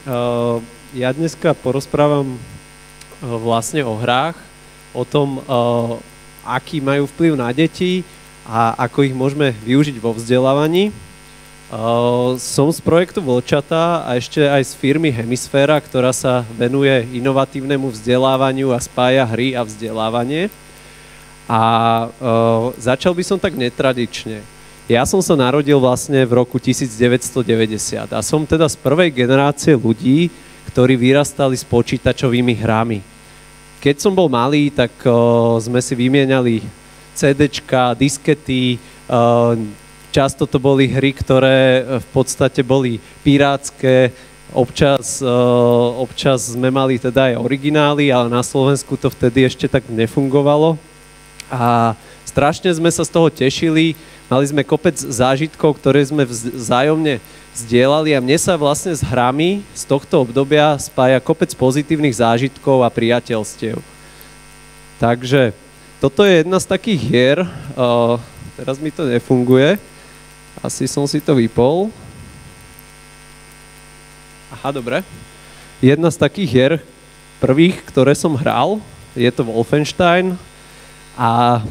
Ja dneska porozprávam vlastne o hrách, o tom, aký majú vplyv na deti a ako ich môžeme využiť vo vzdelávaní. Som z projektu Vlčatá a ešte aj z firmy Hemisféra, ktorá sa venuje inovatívnemu vzdelávaniu a spája hry a vzdelávanie. A začal by som tak netradične. Ja som sa narodil vlastne v roku 1990 a som teda z prvej generácie ľudí, ktorí vyrastali s počítačovými hrami. Keď som bol malý, tak sme si vymieniali CDčka, diskety, často to boli hry, ktoré v podstate boli pirátske, občas sme mali teda aj originály, ale na Slovensku to vtedy ešte tak nefungovalo. A strašne sme sa z toho tešili, mali sme kopec zážitkov, ktoré sme vzájomne zdieľali a mne sa vlastne s hrami z tohto obdobia spája kopec pozitívnych zážitkov a priateľstiev. Takže toto je jedna z takých hier, teraz mi to nefunguje, asi som si to vypol. Aha, dobre. Jedna z takých hier prvých, ktoré som hral, je to Wolfenstein a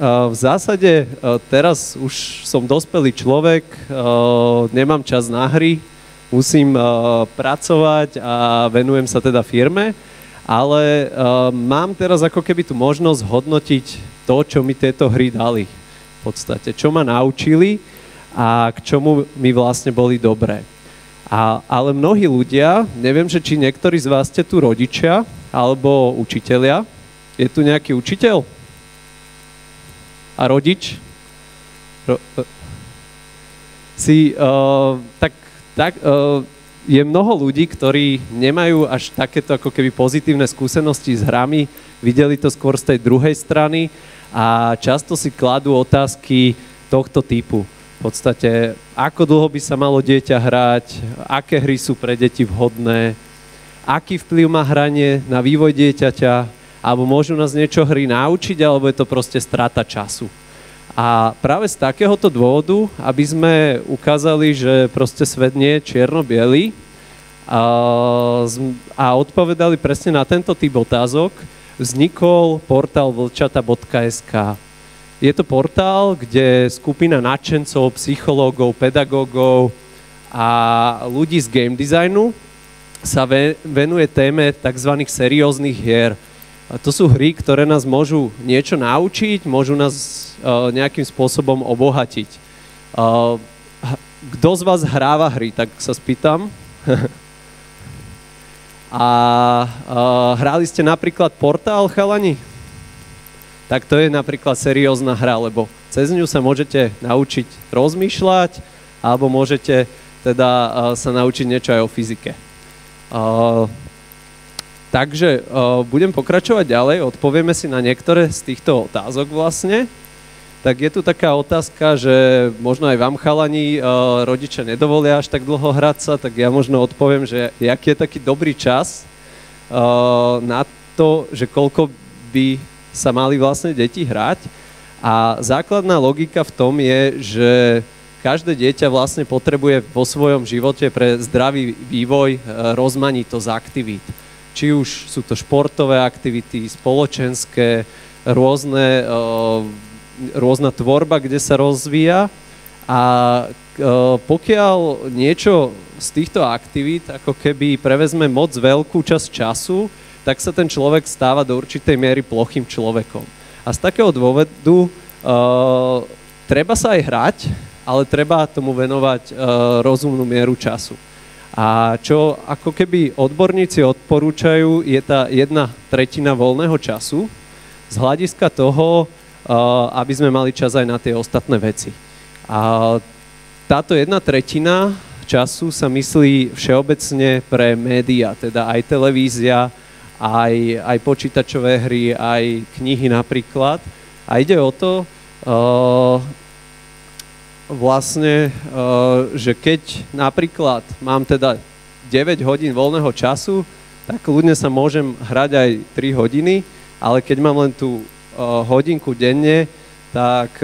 v zásade teraz už som dospelý človek, nemám čas na hry, musím pracovať a venujem sa teda firme, ale mám teraz ako keby tú možnosť hodnotiť to, čo mi tieto hry dali. V podstate, čo ma naučili a k čomu mi vlastne boli dobré. Ale mnohí ľudia, neviem, že či niektorí z vás ste tu rodičia alebo učitelia. Je tu nejaký učiteľ? A rodič? Je mnoho ľudí, ktorí nemajú až takéto ako keby pozitívne skúsenosti s hrami, videli to skôr z tej druhej strany a často si kladú otázky tohto typu. V podstate, ako dlho by sa malo dieťa hrať, aké hry sú pre deti vhodné, aký vplyv má hranie na vývoj dieťaťa, alebo môžu nás niečo hry naučiť, alebo je to proste strata času. A práve z takéhoto dôvodu, aby sme ukázali, že proste svet nie je čierno-biely a odpovedali presne na tento typ otázok, vznikol portál vlčata.sk. Je to portál, kde skupina nadšencov, psychológov, pedagógov a ľudí z game designu sa venuje téme tzv. Serióznych hier. To sú hry, ktoré nás môžu niečo naučiť, môžu nás nejakým spôsobom obohatiť. Kto z vás hráva hry, tak sa spýtam. A hrali ste napríklad Portál, chalani? Tak to je napríklad seriózna hra, lebo cez ňu sa môžete naučiť rozmýšľať, alebo môžete teda sa naučiť niečo aj o fyzike. Takže budem pokračovať ďalej, odpovieme si na niektoré z týchto otázok vlastne. Tak je tu taká otázka, že možno aj vám chalani rodičia nedovolia až tak dlho hrať sa, tak ja možno odpoviem, že aký je taký dobrý čas na to, že koľko by sa mali vlastne deti hrať. A základná logika v tom je, že každé dieťa vlastne potrebuje vo svojom živote pre zdravý vývoj rozmanitosť aktivít. Či už sú to športové aktivity, spoločenské, rôzna tvorba, kde sa rozvíja. A pokiaľ niečo z týchto aktivít ako keby prevezme moc veľkú časť času, tak sa ten človek stáva do určitej miery plochým človekom. A z takého dôvodu treba sa aj hrať, ale treba tomu venovať rozumnú mieru času. A čo ako keby odborníci odporúčajú, je tá 1/3 voľného času z hľadiska toho, aby sme mali čas aj na tie ostatné veci. A táto 1/3 času sa myslí všeobecne pre médiá, teda aj televízia, aj počítačové hry, aj knihy napríklad. A ide o to, že keď napríklad mám teda 9 hodín voľného času, tak ľudne sa môžem hrať aj 3 hodiny, ale keď mám len tú hodinku denne, tak,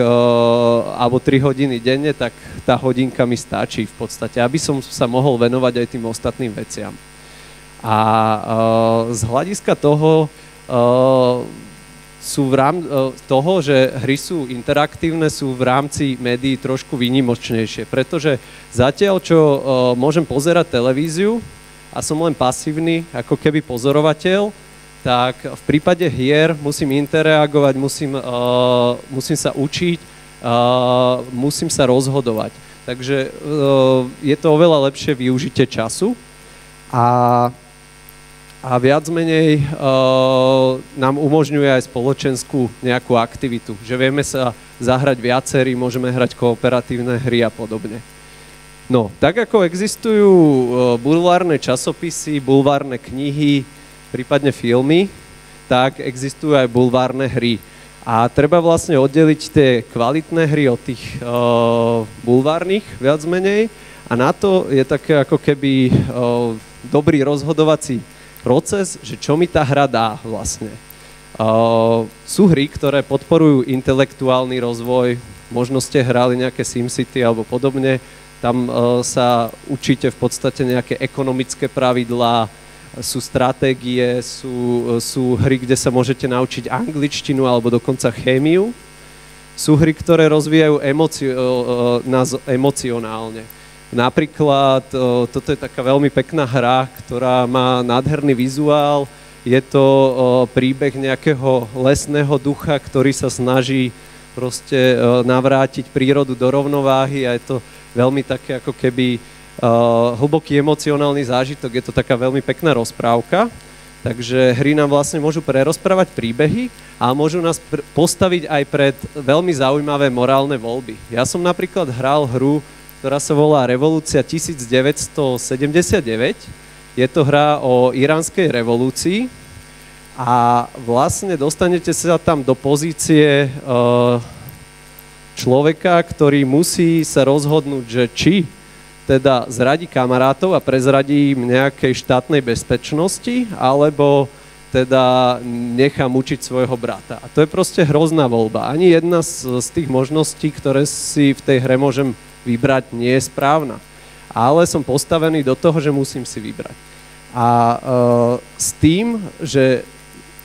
alebo 3 hodiny denne, tak tá hodinka mi stačí v podstate, aby som sa mohol venovať aj tým ostatným veciam. A z hľadiska toho sú toho, že hry sú interaktívne, sú v rámci médií trošku výnimočnejšie, pretože zatiaľ, čo môžem pozerať televíziu a som len pasívny, ako keby pozorovateľ, tak v prípade hier musím interagovať, musím sa učiť, musím sa rozhodovať. Takže je to oveľa lepšie využitie času a viac menej nám umožňuje aj spoločenskú nejakú aktivitu, že vieme sa zahrať viacerí, môžeme hrať kooperatívne hry a podobne. No, tak ako existujú bulvárne časopisy, bulvárne knihy, prípadne filmy, tak existujú aj bulvárne hry. A treba vlastne oddeliť tie kvalitné hry od tých bulvárnych, viac menej. A na to je také ako keby dobrý rozhodovací proces, že čo mi tá hra dá vlastne. Sú hry, ktoré podporujú intelektuálny rozvoj, možno ste hrali nejaké SimCity alebo podobne, tam sa učíte v podstate nejaké ekonomické pravidlá, sú stratégie, sú hry, kde sa môžete naučiť angličtinu alebo dokonca chémiu. Sú hry, ktoré rozvíjajú nás emocionálne. Napríklad, toto je taká veľmi pekná hra, ktorá má nádherný vizuál. Je to príbeh nejakého lesného ducha, ktorý sa snaží proste navrátiť prírodu do rovnováhy a je to veľmi také ako keby hlboký emocionálny zážitok, je to taká veľmi pekná rozprávka, takže hry nám vlastne môžu prerozprávať príbehy a môžu nás postaviť aj pred veľmi zaujímavé morálne voľby. Ja som napríklad hral hru, ktorá sa volá Revolúcia 1979, je to hra o iránskej revolúcii a vlastne dostanete sa tam do pozície človeka, ktorý musí sa rozhodnúť, že či teda zradí kamarátov a prezradí im nejakej štátnej bezpečnosti, alebo teda nechám učiť svojho brata. A to je proste hrozná voľba. Ani jedna z tých možností, ktoré si v tej hre môžem vybrať, nie je správna. Ale som postavený do toho, že musím si vybrať. A s tým, že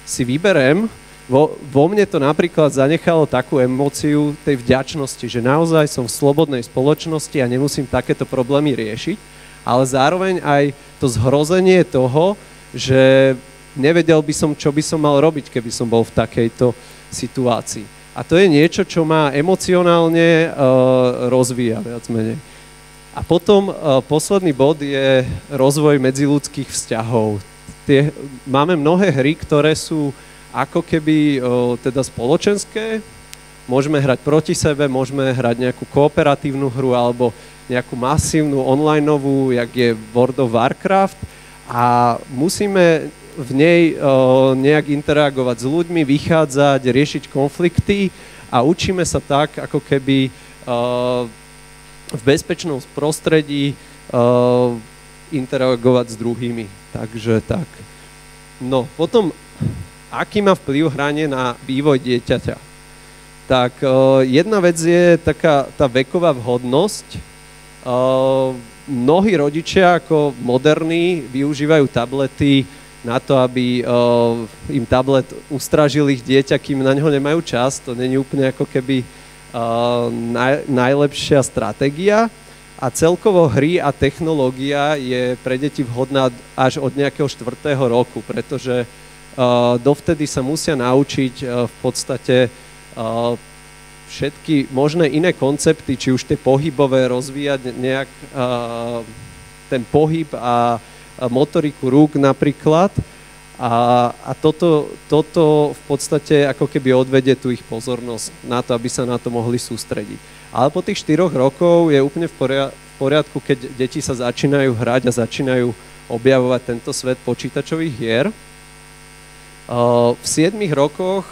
si vyberem, vo mne to napríklad zanechalo takú emóciu tej vďačnosti, že naozaj som v slobodnej spoločnosti a nemusím takéto problémy riešiť, ale zároveň aj to zhrozenie toho, že nevedel by som, čo by som mal robiť, keby som bol v takejto situácii. A to je niečo, čo ma emocionálne rozvíja, viac menej. A potom posledný bod je rozvoj medziľudských vzťahov. Máme mnohé hry, ktoré sú ako keby teda spoločenské, môžeme hrať proti sebe, môžeme hrať nejakú kooperatívnu hru alebo nejakú masívnu onlineovú, jak je World of Warcraft a musíme v nej nejak interagovať s ľuďmi, vychádzať, riešiť konflikty a učíme sa tak, ako keby v bezpečnom prostredí interagovať s druhými. Takže tak. No, potom aký má vplyv hranie na vývoj dieťaťa? Tak jedna vec je taká tá veková vhodnosť. Mnohí rodičia ako moderní využívajú tablety na to, aby im tablet ustražil ich dieťa, kým na ňo nemajú čas. To není úplne ako keby najlepšia stratégia. A celkovo hry a technológia je pre deti vhodná až od nejakého 4. roku, pretože dovtedy sa musia naučiť v podstate všetky možné iné koncepty, či už tie pohybové, rozvíjať nejak ten pohyb a motoriku rúk napríklad. A toto v podstate ako keby odvedie tu ich pozornosť na to, aby sa na to mohli sústrediť. Ale po tých 4 rokov je úplne v poriadku, keď deti sa začínajú hrať a začínajú objavovať tento svet počítačových hier. V 7 rokoch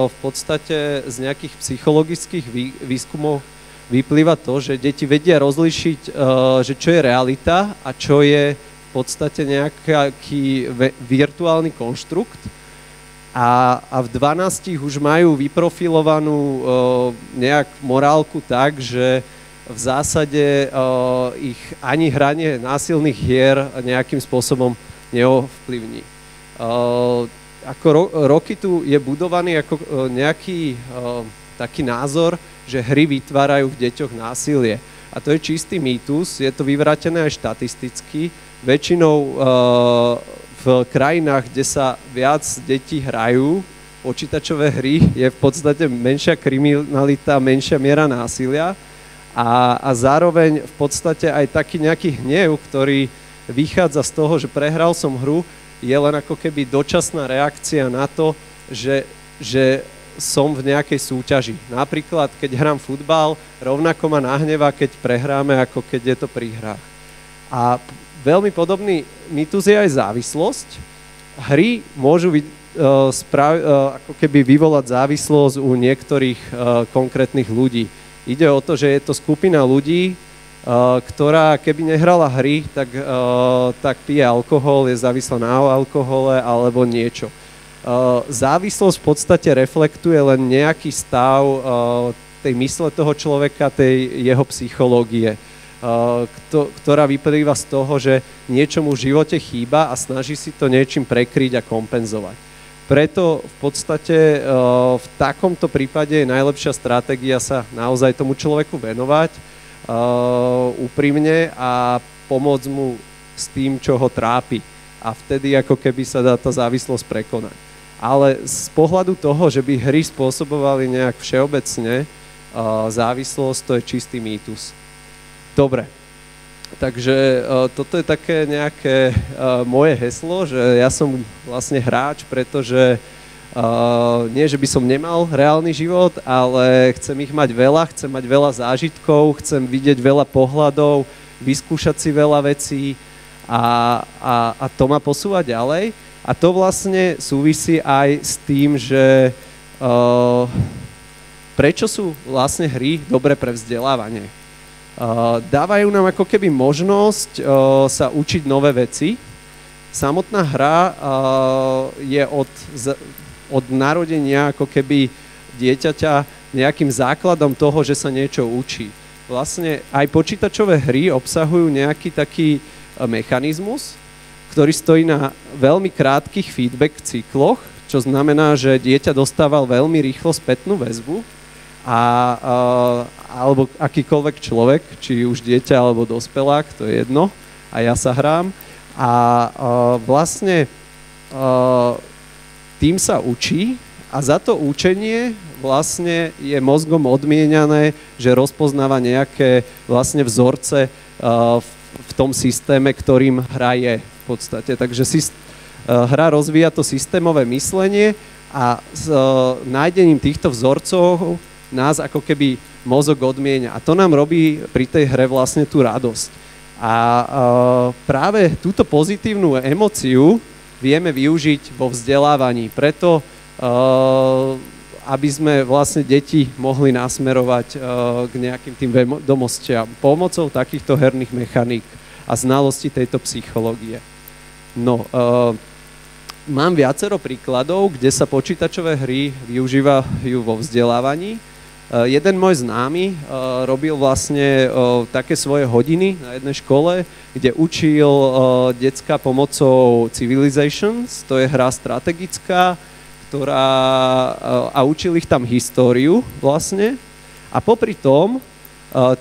v podstate z nejakých psychologických výskumov vyplýva to, že deti vedia rozlíšiť, že čo je realita a čo je v podstate nejaký virtuálny konštrukt. A v 12 už majú vyprofilovanú nejak morálku tak, že v zásade ich ani hranie násilných hier nejakým spôsobom neovplyvní. Ako roky tu je budovaný ako nejaký taký názor, že hry vytvárajú v deťoch násilie. A to je čistý mýtus, je to vyvrátené aj štatisticky. Väčšinou v krajinách, kde sa viac detí hrajú počítačové hry, je v podstate menšia kriminalita, menšia miera násilia a zároveň v podstate aj taký nejaký hnev, ktorý vychádza z toho, že prehral som hru, je len ako keby dočasná reakcia na to, že som v nejakej súťaži. Napríklad, keď hrám futbal, rovnako ma nahnevá, keď prehráme, ako keď je to pri hrách. A veľmi podobný mýtus je aj závislosť. Hry môžu ako keby vyvolať závislosť u niektorých konkrétnych ľudí. Ide o to, že je to skupina ľudí, ktorá keby nehrala hry, tak pije alkohol, je závislá na alkohole alebo niečo. Závislosť v podstate reflektuje len nejaký stav tej mysle toho človeka, tej jeho psychológie, ktorá vyplýva z toho, že niečo mu v živote chýba a snaží si to niečím prekryť a kompenzovať. Preto v podstate v takomto prípade je najlepšia stratégia sa naozaj tomu človeku venovať úprimne a pomôcť mu s tým, čo ho trápi. A vtedy ako keby sa dá tá závislosť prekonať. Ale z pohľadu toho, že by hry spôsobovali nejak všeobecne závislosť, to je čistý mýtus. Dobre, takže toto je také nejaké moje heslo, že ja som vlastne hráč, pretože nie, že by som nemal reálny život, ale chcem ich mať veľa, chcem mať veľa zážitkov, chcem vidieť veľa pohľadov, vyskúšať si veľa vecí a to ma posúva ďalej. A to vlastne súvisí aj s tým, že prečo sú vlastne hry dobré pre vzdelávanie. Dávajú nám ako keby možnosť sa učiť nové veci. Samotná hra je od narodenia ako keby dieťaťa nejakým základom toho, že sa niečo učí. Vlastne aj počítačové hry obsahujú nejaký taký mechanizmus, ktorý stojí na veľmi krátkych feedback cykloch, čo znamená, že dieťa dostával veľmi rýchlo spätnú väzbu alebo akýkoľvek človek, či už dieťa alebo dospelák, to je jedno, a ja sa hrám. A vlastne tým sa učí a za to učenie vlastne je mozgom odmieňané, že rozpoznáva nejaké vlastne vzorce v tom systéme, ktorým hra je v podstate. Takže hra rozvíja to systémové myslenie a s nájdením týchto vzorcov nás ako keby mozog odmienia. A to nám robí pri tej hre vlastne tú radosť. A práve túto pozitívnu emóciu vieme využiť vo vzdelávaní. Preto, aby sme vlastne deti mohli nasmerovať k nejakým tým vedomostiam pomocou takýchto herných mechaník a znalosti tejto psychológie. No, mám viacero príkladov, kde sa počítačové hry využívajú vo vzdelávaní. Jeden môj známy robil vlastne také svoje hodiny na jednej škole, kde učil decka pomocou Civilizations, to je hra strategická, a učil ich tam históriu vlastne. A popri tom,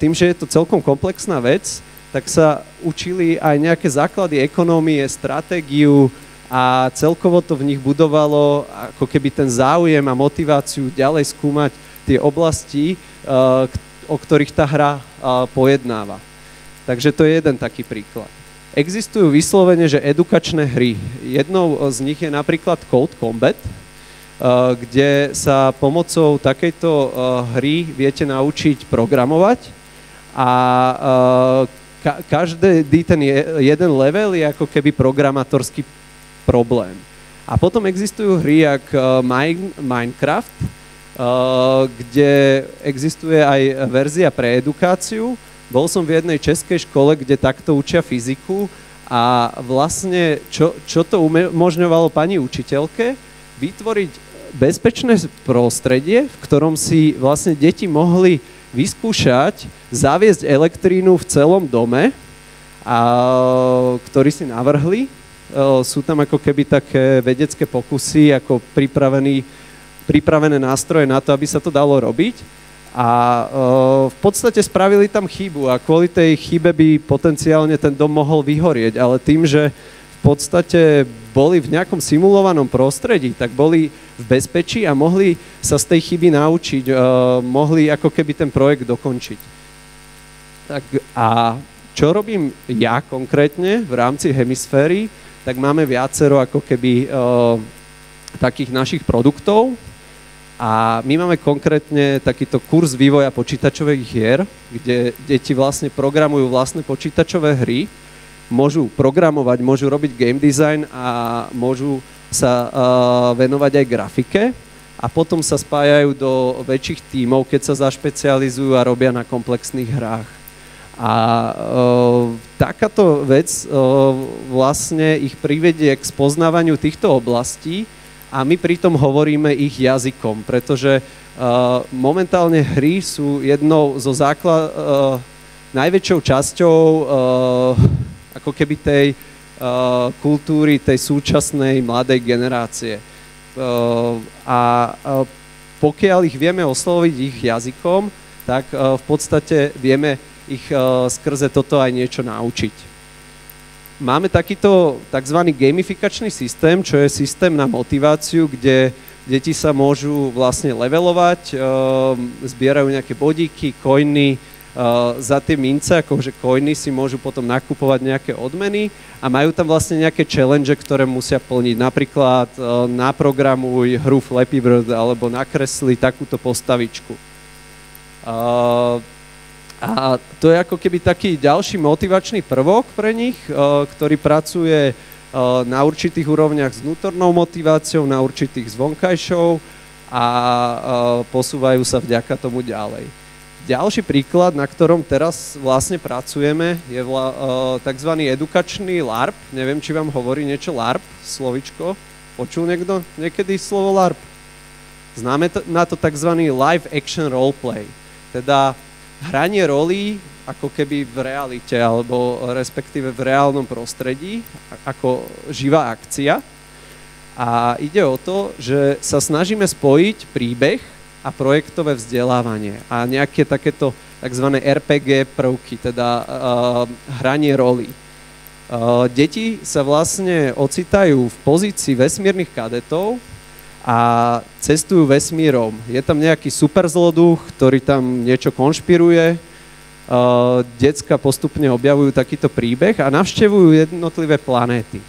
tým, že je to celkom komplexná vec, tak sa učili aj nejaké základy ekonómie, stratégiu a celkovo to v nich budovalo ako keby ten záujem a motiváciu ďalej skúmať tie oblasti, o ktorých tá hra pojednáva. Takže to je jeden taký príklad. Existujú vyslovene, že edukačné hry. Jednou z nich je napríklad Code Combat, kde sa pomocou takejto hry viete naučiť programovať a každý ten jeden level je ako keby programátorský problém. A potom existujú hry jak Minecraft, kde existuje aj verzia pre edukáciu. Bol som v jednej českej škole, kde takto učia fyziku a vlastne čo to umožňovalo pani učiteľke? Vytvoriť bezpečné prostredie, v ktorom si vlastne deti mohli vyskúšať zaviesť elektrínu v celom dome, ktorý si navrhli sú tam ako keby také vedecké pokusy, ako pripravené nástroje na to, aby sa to dalo robiť. A v podstate spravili tam chybu a kvôli tej chybe by potenciálne ten dom mohol vyhorieť, ale tým, že v podstate boli v nejakom simulovanom prostredí, tak boli v bezpečí a mohli sa z tej chyby naučiť, mohli ako keby ten projekt dokončiť. Tak a čo robím ja konkrétne v rámci Hemisféry, tak máme viacero ako keby takých našich produktov a my máme konkrétne takýto kurz vývoja počítačových hier, kde deti vlastne programujú vlastné počítačové hry, môžu programovať, môžu robiť game design a môžu sa venovať aj grafike a potom sa spájajú do väčších tímov, keď sa zašpecializujú a robia na komplexných hrách. A takáto vec vlastne ich privedie k spoznávaniu týchto oblastí a my pritom hovoríme ich jazykom, pretože momentálne hry sú jednou zo najväčšou časťou ako keby tej kultúry, tej súčasnej mladej generácie. A pokiaľ ich vieme osloviť ich jazykom, tak v podstate vieme ich skrze toto aj niečo naučiť. Máme takýto tzv. Gamifikačný systém, čo je systém na motiváciu, kde deti sa môžu vlastne levelovať, zbierajú nejaké bodíky, coiny, za tie mince, akože coiny si môžu potom nakupovať nejaké odmeny a majú tam vlastne nejaké challenge, ktoré musia plniť. Napríklad naprogramuj hru Flappy Bird alebo nakresli takúto postavičku. A to je ako keby taký ďalší motivačný prvok pre nich, ktorý pracuje na určitých úrovniach s vnútornou motiváciou, na určitých s vonkajšou a posúvajú sa vďaka tomu ďalej. Ďalší príklad, na ktorom teraz vlastne pracujeme, je tzv. Edukačný LARP. Neviem, či vám hovorí niečo LARP, slovičko. Počul niekto niekedy slovo LARP? Známe na to tzv. Live Action Roleplay. Teda hranie rolí ako keby v realite, alebo respektíve v reálnom prostredí, ako živá akcia. A ide o to, že sa snažíme spojiť príbeh a projektové vzdelávanie a nejaké takéto tzv. RPG prvky, teda hranie rolí. Deti sa vlastne ocitajú v pozícii vesmírnych kadetov a cestujú vesmírom. Je tam nejaký superzloduch, ktorý tam niečo konšpiruje, decka postupne objavujú takýto príbeh a navštevujú jednotlivé planéty.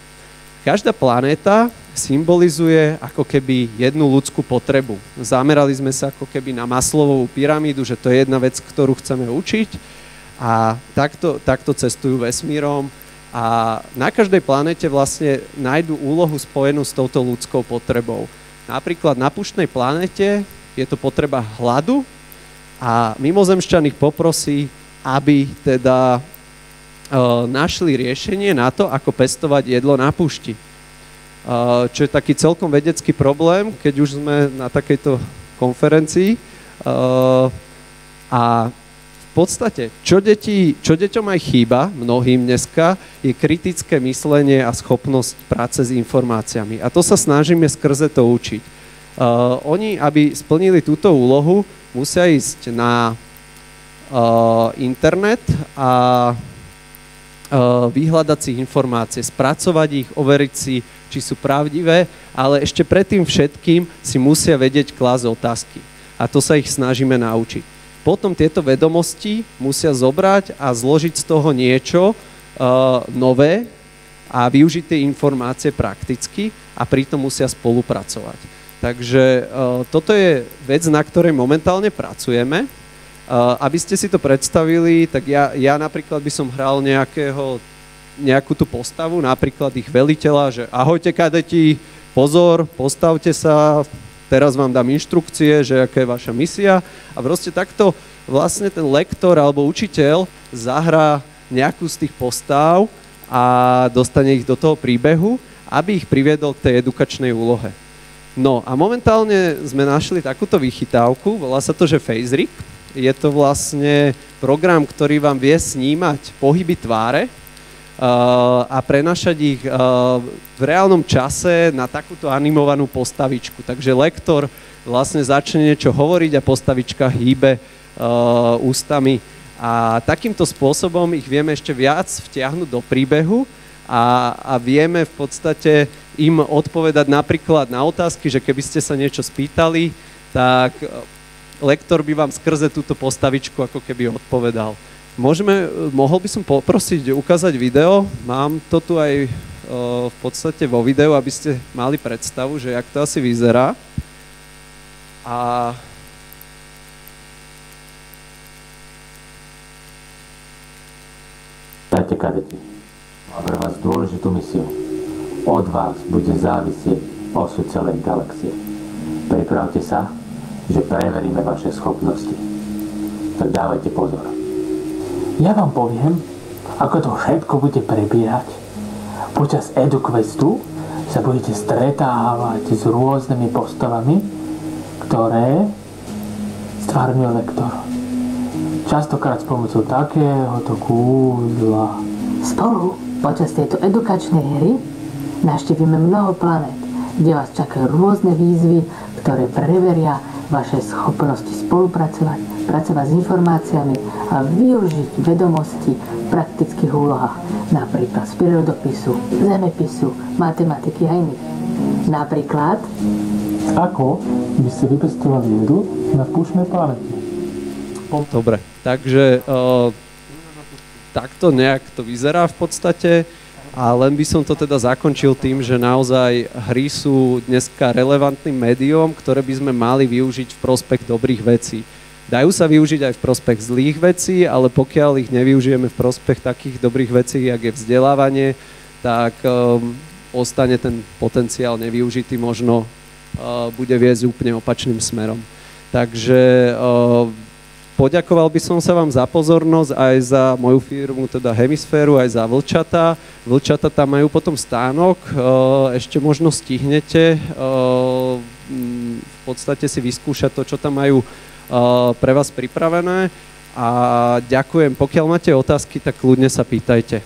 Každá planéta symbolizuje ako keby jednu ľudskú potrebu. Zamerali sme sa ako keby na Maslowovú pyramídu, že to je jedna vec, ktorú chceme učiť a takto cestujú vesmírom a na každej planete vlastne nájdu úlohu spojenú s touto ľudskou potrebou. Napríklad na púštnej planete je to potreba hladu a mimozemšťan ich poprosí, aby teda našli riešenie na to, ako pestovať jedlo na púšti. Čo je taký celkom vedecký problém, keď už sme na takejto konferencii. A v podstate, čo deťom aj chýba, mnohým dneska, je kritické myslenie a schopnosť práce s informáciami. A to sa snažíme skrze to učiť. Oni, aby splnili túto úlohu, musia ísť na internet a vyhľadať si informácie, spracovať ich, overiť si, či sú pravdivé, ale ešte predtým všetkým si musia vedieť klásť otázky. A to sa ich snažíme naučiť. Potom tieto vedomosti musia zobrať a zložiť z toho niečo nové a využiť tie informácie prakticky a pritom musia spolupracovať. Takže toto je vec, na ktorej momentálne pracujeme. Aby ste si to predstavili, tak ja napríklad by som hral nejakú tú postavu, napríklad ich veliteľa, že ahojte kadeti, pozor, postavte sa, teraz vám dám inštrukcie, že aká je vaša misia a proste takto vlastne ten lektor alebo učiteľ zahrá nejakú z tých postav a dostane ich do toho príbehu, aby ich priviedol k tej edukačnej úlohe. No a momentálne sme našli takúto vychytávku, volá sa to, že FaceRig. Je to vlastne program, ktorý vám vie snímať pohyby tváre a prenašať ich v reálnom čase na takúto animovanú postavičku. Takže lektor vlastne začne niečo hovoriť a postavička hýbe ústami. A takýmto spôsobom ich vieme ešte viac vtiahnuť do príbehu a vieme v podstate im odpovedať napríklad na otázky, že keby ste sa niečo spýtali, tak lektor by vám skrze túto postavičku ako keby odpovedal. Mohol by som poprosiť ukázať video, mám to tu aj v podstate vo videu, aby ste mali predstavu, že jak to asi vyzerá. A Dajte kadeti, mám pre vás dôležitú misiu. Od vás bude závisieť osud celej galaxie. Pripravte sa, že preveríme vaše schopnosti. Tak dávajte pozor. Ja vám poviem, ako to všetko bude prebiehať. Počas EduQuestu sa budete stretávať s rôznymi postavami, ktoré stvárňuje lektor. Častokrát s pomocou takéhoto kúzla. Spolu počas tejto edukačnej hry navštívime mnoho planét, kde vás čakajú rôzne výzvy, ktoré preveria vaše schopnosti spolupracovať, pracovať s informáciami a využiť vedomosti v praktických úlohách, napríklad z prírodopisu, zemepisu, matematiky a iných. Napríklad Ako by ste vypestovali jedu na púšnej planete? dobre, takže takto nejak to vyzerá v podstate a len by som to teda zakončil tým, že naozaj hry sú dneska relevantným médium, ktoré by sme mali využiť v prospech dobrých vecí. Dajú sa využiť aj v prospech zlých vecí, ale pokiaľ ich nevyužijeme v prospech takých dobrých vecí, jak je vzdelávanie, tak ostane ten potenciál nevyužitý, možno bude viesť úplne opačným smerom. Takže poďakoval by som sa vám za pozornosť aj za moju firmu, teda Hemisféru, aj za Vlčatá. Vlčatá tam majú potom stánok, ešte možno stihnete v podstate si vyskúšať to, čo tam majú pre vás pripravené. A ďakujem. Pokiaľ máte otázky, tak kľudne sa pýtajte.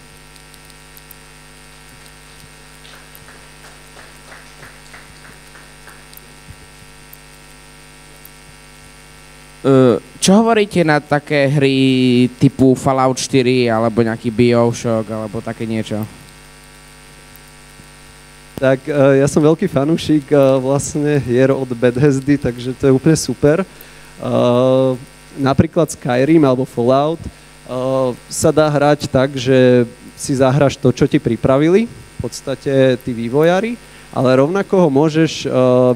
Čo hovoríte na také hry typu Fallout 4 alebo nejaký BioShock alebo také niečo? Tak ja som veľký fanúšik vlastne hier od Bethesdy, takže to je úplne super. Napríklad Skyrim alebo Fallout sa dá hrať tak, že si zahraš to, čo ti pripravili, v podstate tí vývojári, ale rovnako ho môžeš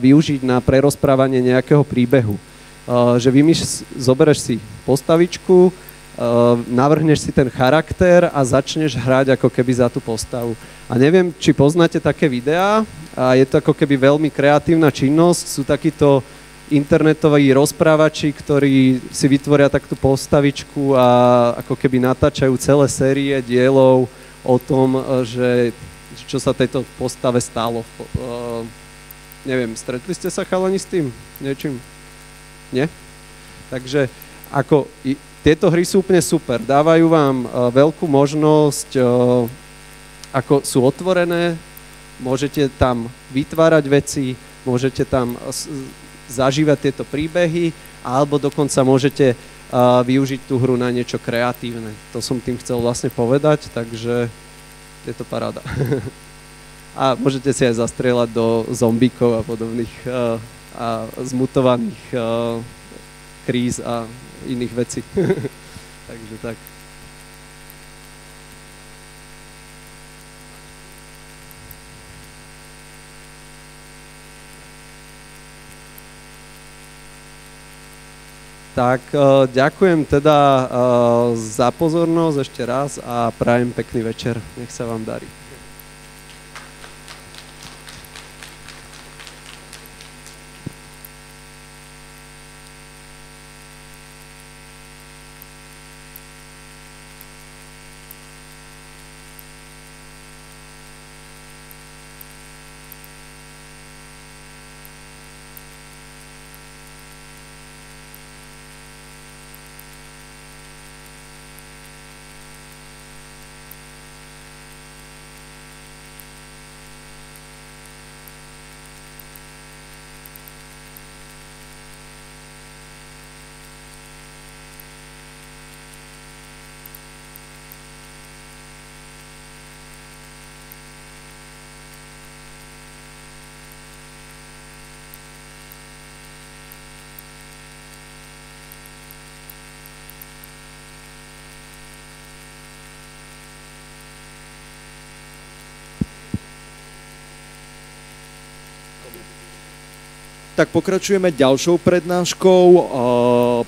využiť na prerozprávanie nejakého príbehu. Že zobereš si postavičku, navrhneš si ten charakter a začneš hrať ako keby za tú postavu. A neviem, či poznáte také videá, a je to ako keby veľmi kreatívna činnosť, sú takíto internetoví rozprávači, ktorí si vytvoria takú postavičku a ako keby natáčajú celé série dielov o tom, že čo sa tejto postave stalo. Neviem, stretli ste sa chalani s tým niečím? Nie? Takže tieto hry sú úplne super. Dávajú vám veľkú možnosť, ako sú otvorené, môžete tam vytvárať veci, môžete tam zažívať tieto príbehy, alebo dokonca môžete využiť tú hru na niečo kreatívne. To som tým chcel vlastne povedať, takže je to paráda. A môžete si aj zastrieľať do zombíkov a podobných a zmutovaných kríz a iných vecí. Takže tak. Tak ďakujem teda za pozornosť ešte raz a prajem pekný večer. Nech sa vám darí. tak pokračujeme ďalšou prednáškou.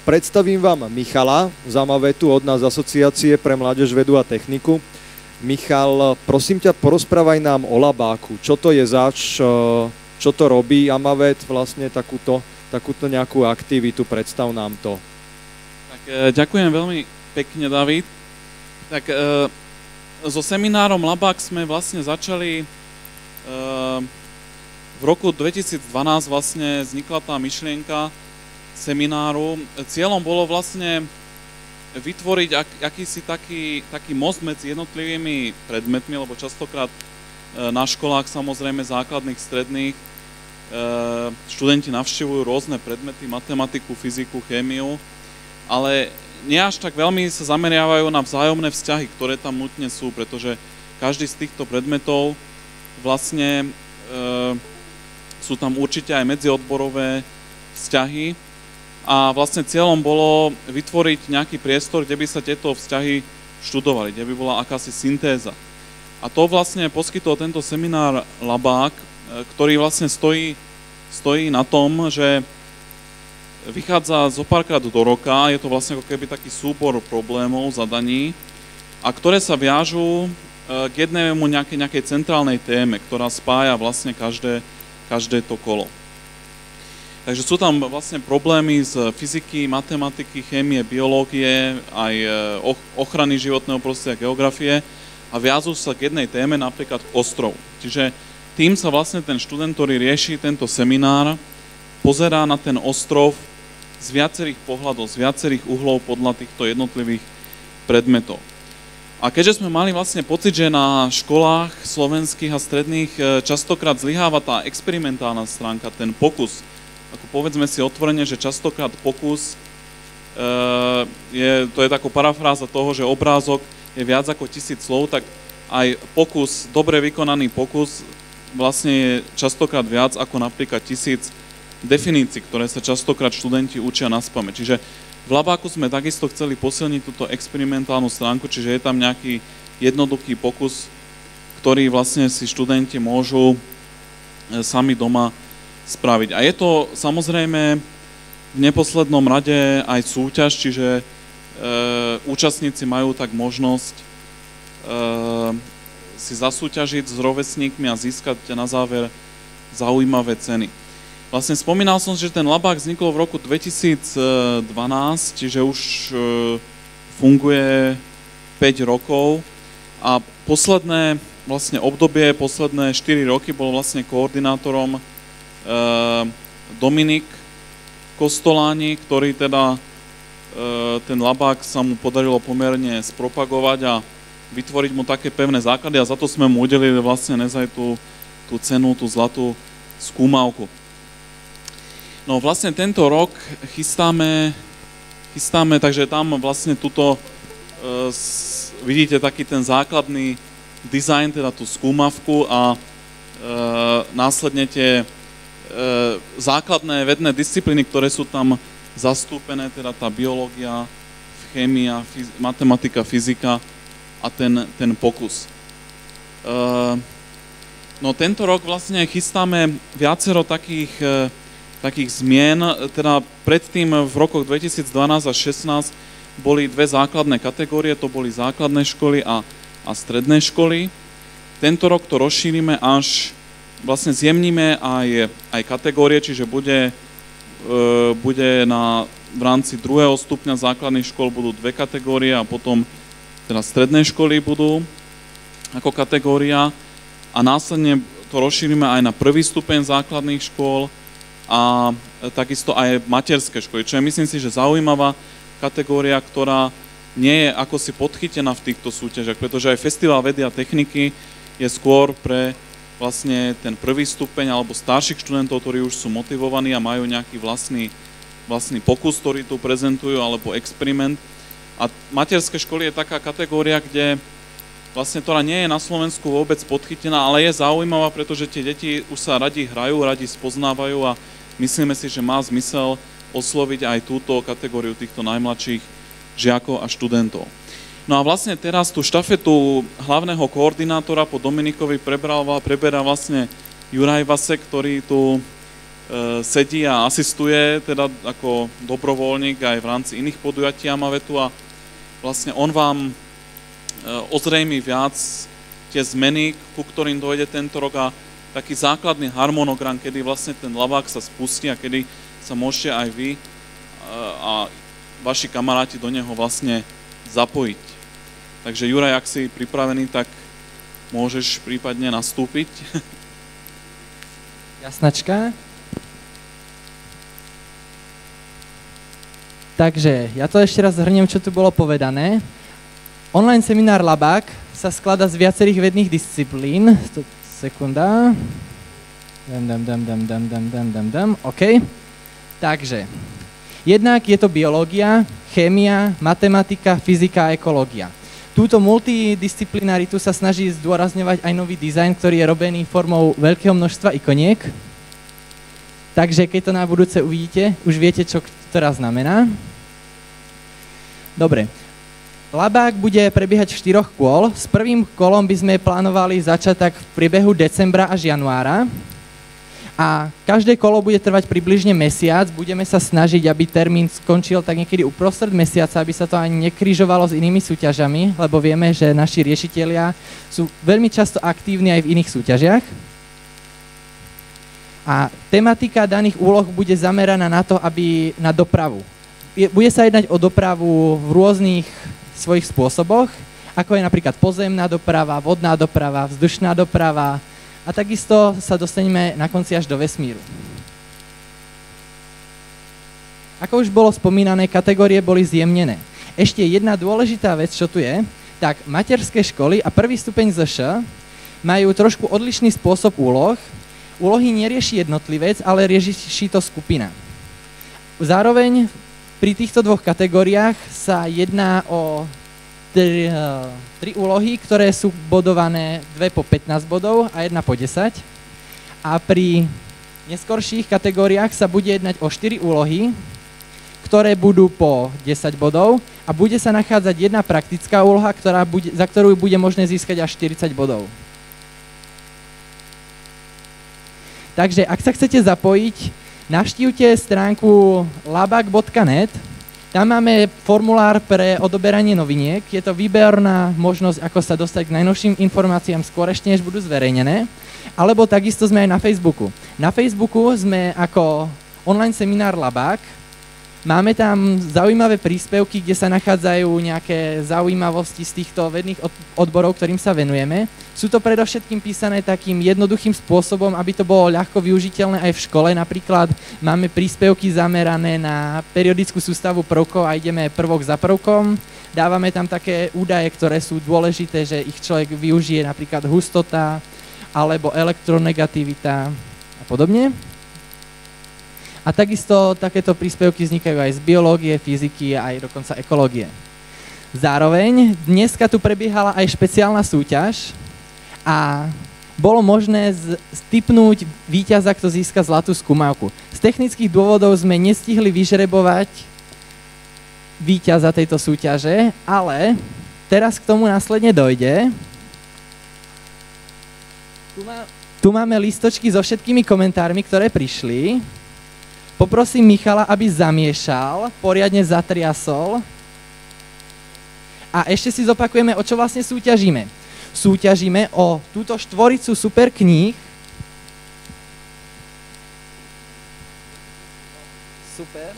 Predstavím vám Michala Zamavetu od nás z Asociácie pre mládež, vedu a techniku. Michal, prosím ťa, porozprávaj nám o labáku. Čo to je zač, čo to robí Amavet, vlastne takúto nejakú aktivitu, predstav nám to. Tak, ďakujem veľmi pekne, David. Tak so seminárom Labák sme vlastne začali v roku 2012 vlastne vznikla tá myšlienka semináru. Cieľom bolo vlastne vytvoriť akýsi taký most medzi jednotlivými predmetmi, lebo častokrát na školách, samozrejme základných, stredných, študenti navštevujú rôzne predmety, matematiku, fyziku, chémiu, ale nie až tak veľmi sa zameriavajú na vzájomné vzťahy, ktoré tam nutne sú, pretože každý z týchto predmetov vlastne sú tam určite aj medziodborové vzťahy a vlastne cieľom bolo vytvoriť nejaký priestor, kde by sa tieto vzťahy študovali, kde by bola akási syntéza. A to vlastne poskytol tento seminár Labák, ktorý vlastne stojí na tom, že vychádza zo párkrát do roka, je to vlastne ako keby taký súbor problémov, zadaní, a ktoré sa viažú k jednému nejakej centrálnej téme, ktorá spája vlastne každé to kolo. Takže sú tam vlastne problémy z fyziky, matematiky, chémie, biológie, aj ochrany životného prostredia, geografie a viažú sa k jednej téme, napríklad ostrov. Čiže tým sa vlastne ten študent, ktorý rieši tento seminár, pozerá na ten ostrov z viacerých pohľadov, z viacerých uhlov podľa týchto jednotlivých predmetov. A keďže sme mali vlastne pocit, že na školách slovenských a stredných častokrát zlyháva tá experimentálna stránka, ten pokus, ako povedzme si otvorene, že častokrát pokus, to je taká parafráza toho, že obrázok je viac ako 1000 slov, tak aj pokus, dobre vykonaný pokus, vlastne je častokrát viac ako napríklad 1000 definícií, ktoré sa častokrát študenti učia naspamäť. Čiže v Labáku sme takisto chceli posilniť túto experimentálnu stránku, čiže je tam nejaký jednoduchý pokus, ktorý vlastne si študenti môžu sami doma spraviť. A je to samozrejme v neposlednom rade aj súťaž, čiže účastníci majú tak možnosť si zasúťažiť s rovesníkmi a získať na záver zaujímavé ceny. Vlastne spomínal som, že ten Labák vznikol v roku 2012, čiže už funguje 5 rokov a posledné vlastne obdobie, posledné 4 roky bol vlastne koordinátorom Dominik Kostoláni, ktorý teda ten Labák sa mu podarilo pomerne spropagovať a vytvoriť mu také pevné základy a za to sme mu udelili vlastne nezaj tú cenu, tú zlatú skúmavku. No vlastne tento rok chystáme, takže tam vlastne vidíte taký ten základný dizajn, teda tú skúmavku a následne tie základné vedné disciplíny, ktoré sú tam zastúpené, teda tá biológia, chémia, matematika, fyzika a ten pokus. No tento rok vlastne chystáme viacero takých zmien, teda predtým v rokoch 2012 a 2016 boli dve základné kategórie, to boli základné školy a stredné školy. Tento rok to rozšírime až, vlastne zjemníme aj kategórie, čiže bude v rámci 2. stupňa základných škôl budú dve kategórie a potom teda stredné školy budú ako kategória a následne to rozšírime aj na 1. stupeň základných škôl a takisto aj materské školy, čo je, myslím si, že zaujímavá kategória, ktorá nie je ako si podchytená v týchto súťažiach, pretože aj Festival vedy a techniky je skôr pre vlastne ten 1. stupeň alebo starších študentov, ktorí už sú motivovaní a majú nejaký vlastný pokus, ktorý tu prezentujú, alebo experiment. A materské školy je taká kategória, kde vlastne ktorá nie je na Slovensku vôbec podchytená, ale je zaujímavá, pretože tie deti už sa radi hrajú, radi spoznávajú a myslíme si, že má zmysel osloviť aj túto kategóriu týchto najmladších žiakov a študentov. No a vlastne teraz tú štafetu hlavného koordinátora po Dominikovi preberá vlastne Juraj Vasek, ktorý tu sedí a asistuje teda ako dobrovoľník aj v rámci iných podujatí Amavetu a vlastne on vám ozrejmí viac tie zmeny, ku ktorým dojde tento rok a taký základný harmonogram, kedy vlastne ten labák sa spustí a kedy sa môžete aj vy a vaši kamaráti do neho vlastne zapojiť. Takže Juraj, ak si pripravený, tak môžeš prípadne nastúpiť. Jasnačka. Takže, ja to ešte raz zhrniem, čo tu bolo povedané. Online seminár Labák sa skladá z viacerých vedných disciplín. Sekunda. OK. Takže, jednak je to biológia, chémia, matematika, fyzika a ekológia. Túto multidisciplinaritu sa snaží zdôrazňovať aj nový dizajn, ktorý je robený formou veľkého množstva ikoniek. Takže keď to na budúce uvidíte, už viete, čo ktorá znamená. Dobre. Labák bude prebiehať v 4 kôl. S prvým kolom by sme plánovali začať tak v priebehu decembra až januára. A každé kolo bude trvať približne mesiac. Budeme sa snažiť, aby termín skončil tak niekedy uprostred mesiaca, aby sa to ani nekrižovalo s inými súťažami, lebo vieme, že naši riešitelia sú veľmi často aktívni aj v iných súťažiach. A tematika daných úloh bude zameraná na to, aby na dopravu. Bude sa jednať o dopravu v rôznych svojich spôsoboch, ako je napríklad pozemná doprava, vodná doprava, vzdušná doprava a takisto sa dostaneme na konci až do vesmíru. Ako už bolo spomínané, kategórie boli zjemnené. Ešte jedna dôležitá vec, čo tu je, tak materské školy a prvý stupeň ZŠ majú trošku odlišný spôsob úloh. Úlohy nerieši jednotlivec, ale rieši to skupina. Zároveň pri týchto dvoch kategóriách sa jedná o 3 úlohy, ktoré sú bodované 2 po 15 bodov a 1 po 10. A pri neskorších kategóriách sa bude jednať o 4 úlohy, ktoré budú po 10 bodov a bude sa nachádzať jedna praktická úloha, za ktorú bude možné získať až 40 bodov. Takže ak sa chcete zapojiť, navštívte stránku labak.net. Tam máme formulár pre odoberanie noviniek. Je to výberná možnosť, ako sa dostať k najnovším informáciám skôr ešte, než budú zverejnené. Alebo takisto sme aj na Facebooku. Na Facebooku sme ako online seminár Labák. Máme tam zaujímavé príspevky, kde sa nachádzajú nejaké zaujímavosti z týchto vedných odborov, ktorým sa venujeme. Sú to predovšetkým písané takým jednoduchým spôsobom, aby to bolo ľahko využiteľné aj v škole. Napríklad máme príspevky zamerané na periodickú sústavu prvkov a ideme prvok za prvkom. Dávame tam také údaje, ktoré sú dôležité, že ich človek využije, napríklad hustota alebo elektronegativita a podobne. A takisto takéto príspevky vznikajú aj z biológie, fyziky a aj dokonca ekológie. Zároveň dneska tu prebiehala aj špeciálna súťaž a bolo možné tipnúť víťaza, kto získa zlatú skúmavku. Z technických dôvodov sme nestihli vyžrebovať víťaza tejto súťaže, ale teraz k tomu následne dojde. Tu máme listočky so všetkými komentármi, ktoré prišli. Poprosím Michala, aby zamiešal, poriadne zatriasol. A ešte si zopakujeme, o čo vlastne súťažíme. Súťažíme o túto štvoricu super kníh. Super.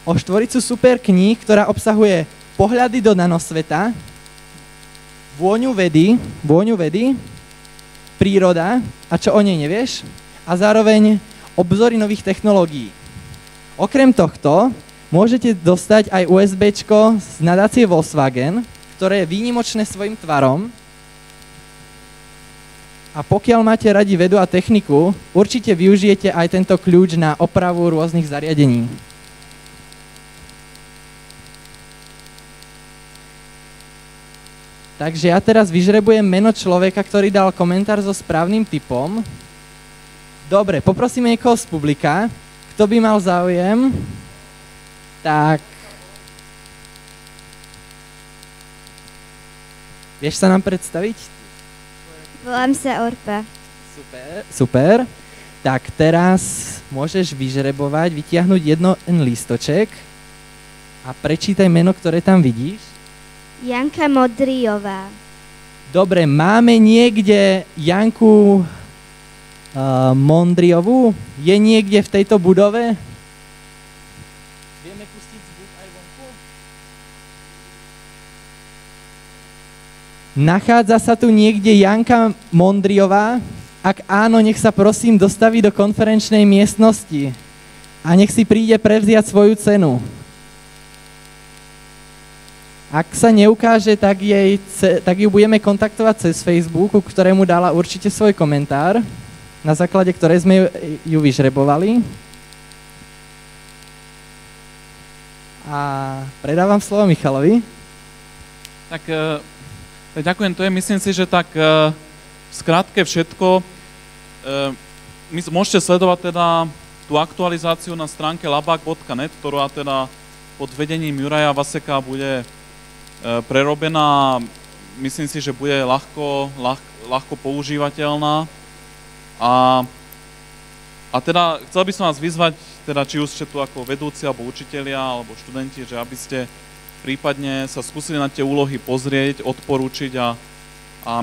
O štvoricu super kníh, ktorá obsahuje pohľady do nanosveta, vôňu vedy, príroda a čo o nej nevieš, a zároveň obzory nových technológií. Okrem tohto môžete dostať aj USBčko z nadácie Volkswagen, ktoré je výnimočné svojim tvarom. A pokiaľ máte radi vedu a techniku, určite využijete aj tento kľúč na opravu rôznych zariadení. Takže ja teraz vyžrebujem meno človeka, ktorý dal komentár so správnym typom. Dobre, poprosíme niekoho z publika. Kto by mal záujem? Tak. Vieš sa nám predstaviť? Volám sa Orpa. Super. Tak teraz môžeš vyžrebovať, vytiahnuť jeden lístoček a prečítaj meno, ktoré tam vidíš. Janka Modrijová. Dobre, máme niekde Janku Mondriovú? Je niekde v tejto budove? Vieme pustiť zvuk aj vonku? Nachádza sa tu niekde Janka Mondriová? Ak áno, nech sa prosím dostaví do konferenčnej miestnosti a nech si príde prevziať svoju cenu. Ak sa neukáže, tak ju budeme kontaktovať cez Facebook, ku ktorému dala určite svoj komentár, na základe ktorej sme ju vyžrebovali. A predávam slovo Michalovi. Tak ďakujem, to je, myslím si, že tak v skratke všetko. Môžete sledovať teda tú aktualizáciu na stránke labak.net, ktorá teda pod vedením Juraja Vaseka bude prerobená, myslím si, že bude ľahko používateľná. A teda chcel by som vás vyzvať, teda či už ste tu ako vedúci, alebo učitelia, alebo študenti, že aby ste prípadne sa skúsili na tie úlohy pozrieť, odporúčiť a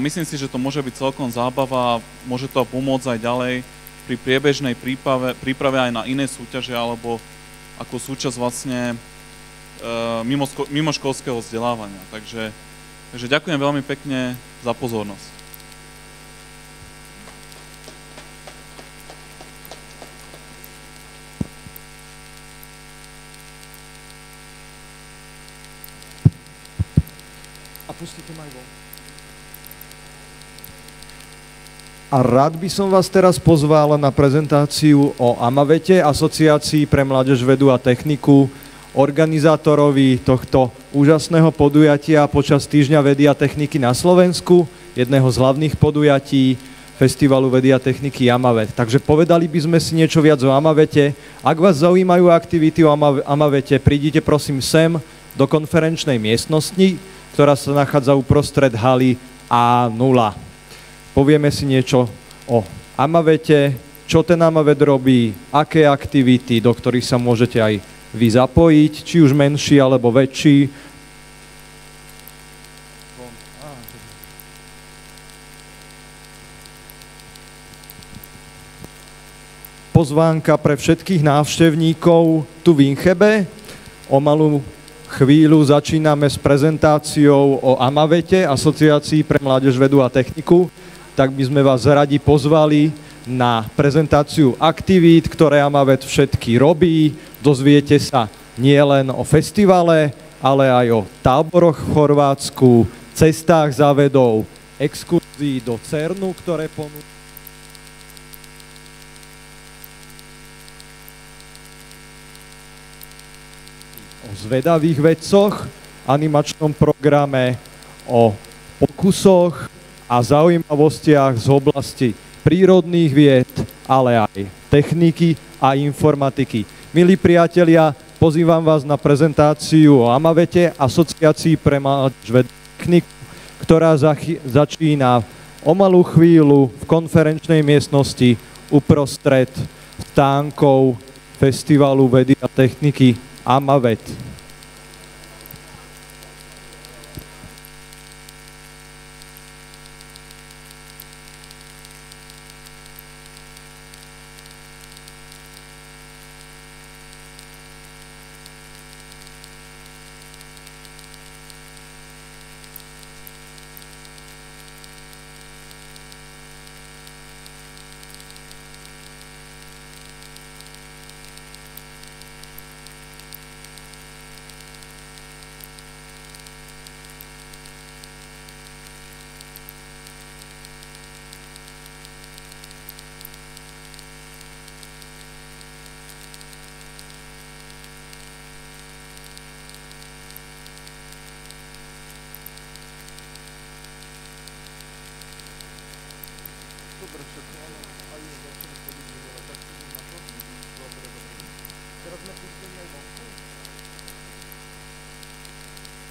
myslím si, že to môže byť celkom zábava, môže to pomôcť aj ďalej pri priebežnej príprave aj na iné súťaže, alebo ako súčasť vlastne mimoškolského vzdelávania. Takže ďakujem veľmi pekne za pozornosť. A pustíte ma aj von. A rád by som vás teraz pozval na prezentáciu o AMAVETE, Asociácii pre mládež, vedu a techniku, organizátorovi tohto úžasného podujatia počas Týždňa vedy a techniky na Slovensku, jedného z hlavných podujatí Festivalu vedy a techniky AMAVET. Takže povedali by sme si niečo viac o AMAVETE. Ak vás zaujímajú aktivity o AMAVETE, prídite prosím sem do konferenčnej miestnosti, ktorá sa nachádza uprostred haly A0. Povieme si niečo o AMAVETE, čo ten AMAVET robí, aké aktivity, do ktorých sa môžete aj vy zapojiť, či už menší alebo väčší. Pozvánka pre všetkých návštevníkov tu v Inchebe. O malú chvíľu začíname s prezentáciou o AMAVETE, Asociácii pre mládež, vedu a techniku. Tak by sme vás radi pozvali na prezentáciu aktivít, ktoré AMAVET všetky robí. Dozviete sa nielen o festivale, ale aj o táboroch v Chorvátsku, cestách za vedou, exkurzii do CERNu, ktoré ponúkajú. O zvedavých vedcoch, animačnom programe, o pokusoch a zaujímavostiach z oblasti prírodných vied, ale aj techniky a informatiky. Milí priatelia, pozývam vás na prezentáciu o AMAVETE, Asociácii pre mládež, vedu a techniku, ktorá začína o malú chvíľu v konferenčnej miestnosti uprostred stánkov Festivalu vedy a techniky AMAVET.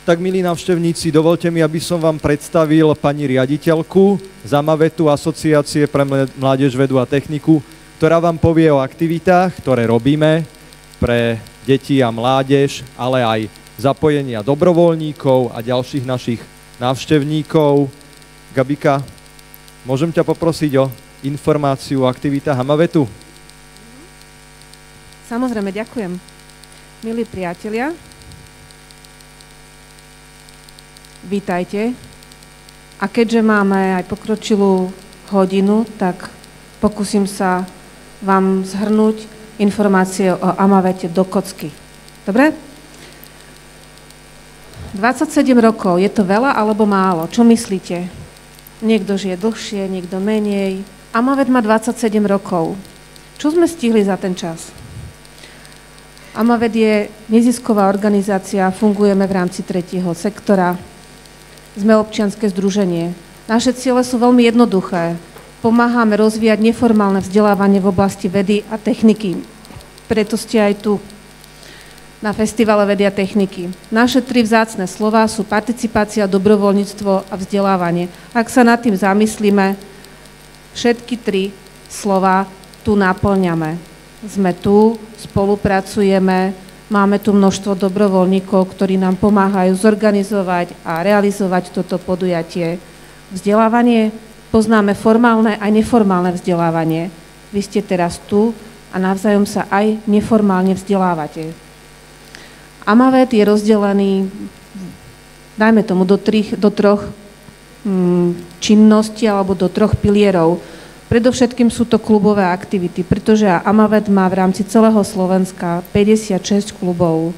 tak milí návštevníci, dovolte mi, aby som vám predstavil pani riaditeľku Zamavetu Asociácie pre mládež, vedu a techniku, ktorá vám povie o aktivitách, ktoré robíme pre deti a mládež, ale aj zapojenia dobrovoľníkov a ďalších našich návštevníkov. Gabika, môžem ťa poprosiť o informáciu o aktivitách Amavetu? Samozrejme, ďakujem. Milí priatelia, vítajte. A keďže máme aj pokročilú hodinu, tak pokúsim sa vám zhrnúť informácie o Amavete do kocky. Dobre? 27 rokov, je to veľa alebo málo? Čo myslíte? Niekto žije dlhšie, niekto menej. Amavet má 27 rokov. Čo sme stihli za ten čas? Amavet je nezisková organizácia, fungujeme v rámci 3. sektora. Sme občianske združenie. Naše ciele sú veľmi jednoduché. Pomáhame rozvíjať neformálne vzdelávanie v oblasti vedy a techniky. Preto ste aj tu, na Festivale vedy a techniky. Naše 3 vzácne slová sú participácia, dobrovoľníctvo a vzdelávanie. Ak sa nad tým zamyslíme, všetky 3 slová tu naplňame. Sme tu, spolupracujeme, máme tu množstvo dobrovoľníkov, ktorí nám pomáhajú zorganizovať a realizovať toto podujatie. Vzdelávanie, poznáme formálne aj neformálne vzdelávanie. Vy ste teraz tu a navzájom sa aj neformálne vzdelávate. Amavet je rozdelený, dajme tomu, do troch činností alebo do 3 pilierov. Predovšetkým sú to klubové aktivity, pretože Amavet má v rámci celého Slovenska 56 klubov.